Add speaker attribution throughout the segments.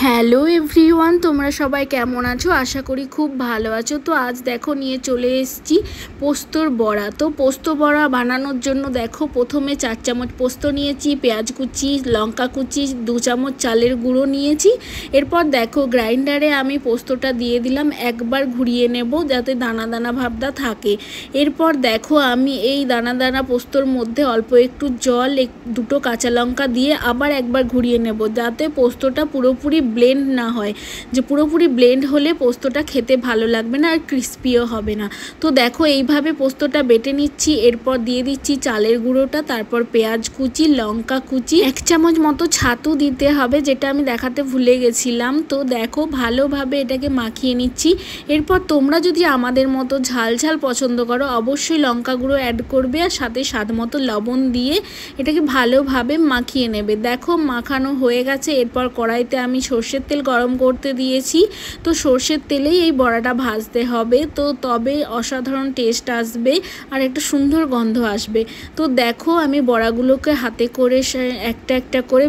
Speaker 1: Hello everyone, তোমরা সবাই কেমন আছো? আশা করি খুব ভালো আছো। তো আজ দেখো নিয়ে চলে এসেছি পোস্তর বড়া। তো পোস্ত বড়া বানানোর জন্য দেখো প্রথমে 4 চামচ পোস্ত নিয়েছি, পেঁয়াজ কুচি, লঙ্কা কুচি, 2 চামচ চালের গুঁড়ো নিয়েছি। এরপর দেখো গ্রাইন্ডারে আমি পোস্তটা দিয়ে দিলাম, একবার ঘুরিয়ে নেব যাতে দানা দানা ভাবটা থাকে। এরপর দেখো আমি এই দানা দানা পোস্তর মধ্যে অল্প একটু জল, দুটো কাঁচা লঙ্কা দিয়ে আবার একবার ঘুরিয়ে নেব যাতে পোস্তটা পুরোপুরি ব্লেন্ড না হয়। যে পুরোপুরি ব্লেন্ড হলে পোস্তটা খেতে ভালো লাগবে না আর ক্রিস্পিও হবে না। তো দেখো এইভাবে পোস্তটা বেটে নিচ্ছি। এরপর দিয়ে দিচ্ছি চালের গুঁড়োটা, তারপর পেঁয়াজ কুচি, লঙ্কা কুচি, 1 চামচ মতো ছাতু দিতে হবে যেটা আমি দেখাতে ভুলে গেছিলাম। তো দেখো ভালোভাবে এটাকে মাখিয়ে নিচ্ছি। এরপর তোমরা যদি আমাদের মতো ঝাল ঝাল পছন্দ করো অবশ্যই লঙ্কা গুঁড়ো অ্যাড করবে আর সাথে স্বাদ মতো লবণ দিয়ে এটাকে ভালোভাবে মাখিয়ে নেবে। দেখো মাখানো হয়ে গেছে। এরপর কড়াইতে আমি সর্ষের তেল গরম করতে দিয়েছি। তো সর্ষের তেলেই এই বড়াটা ভাজতে হবে, তো তবে অসাধারণ টেস্ট আসবে আর একটা সুন্দর গন্ধ আসবে। তো দেখো আমি বড়াগুলোকে হাতে করে একটা একটা করে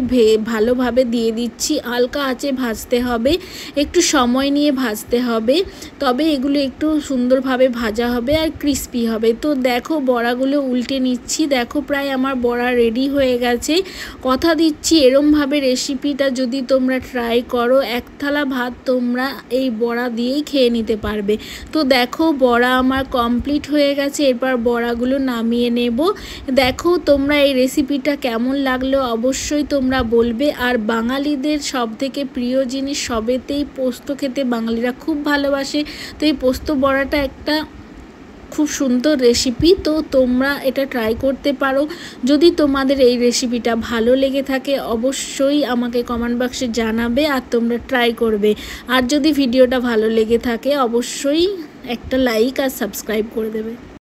Speaker 1: ভালোভাবে দিয়ে দিচ্ছি। হালকা আঁচে ভাজতে হবে, একটু সময় নিয়ে ভাজতে হবে, তবে এগুলো একটু সুন্দরভাবে ভাজা হবে আর ক্রিস্পি হবে। তো দেখো বড়াগুলো উল্টে নিচ্ছি। দেখো প্রায় আমার বড়া রেডি হয়ে গেছে। কথা দিচ্ছি এরমভাবে রেসিপিটা যদি তোমরা ট্রাই করো, 1 থালা ভাত তোমরা এই বড়া দিয়েই খেয়ে নিতে পারবে। তো দেখো বড়া আমার কমপ্লিট হয়ে গেছে। এরপর বড়াগুলো নামিয়ে নেব। দেখো তোমরা এই রেসিপিটা কেমন লাগলো অবশ্যই তোমরা বলবে। আর বাঙালিদের সবথেকে প্রিয় জিনিস, সবেতেই পোস্ত খেতে বাঙালিরা খুব ভালোবাসে। তো এই পোস্ত বড়াটা একটা খুব সুন্দর রেসিপি। তো তোমরা এটা ট্রাই করতে পারো। যদি তোমাদের এই রেসিপিটা ভালো লেগে থাকে অবশ্যই আমাকে কমেন্ট বক্সে জানাবে আর তোমরা ট্রাই করবে। আর যদি ভিডিওটা ভালো লেগে থাকে অবশ্যই একটা লাইক আর সাবস্ক্রাইব করে দেবে।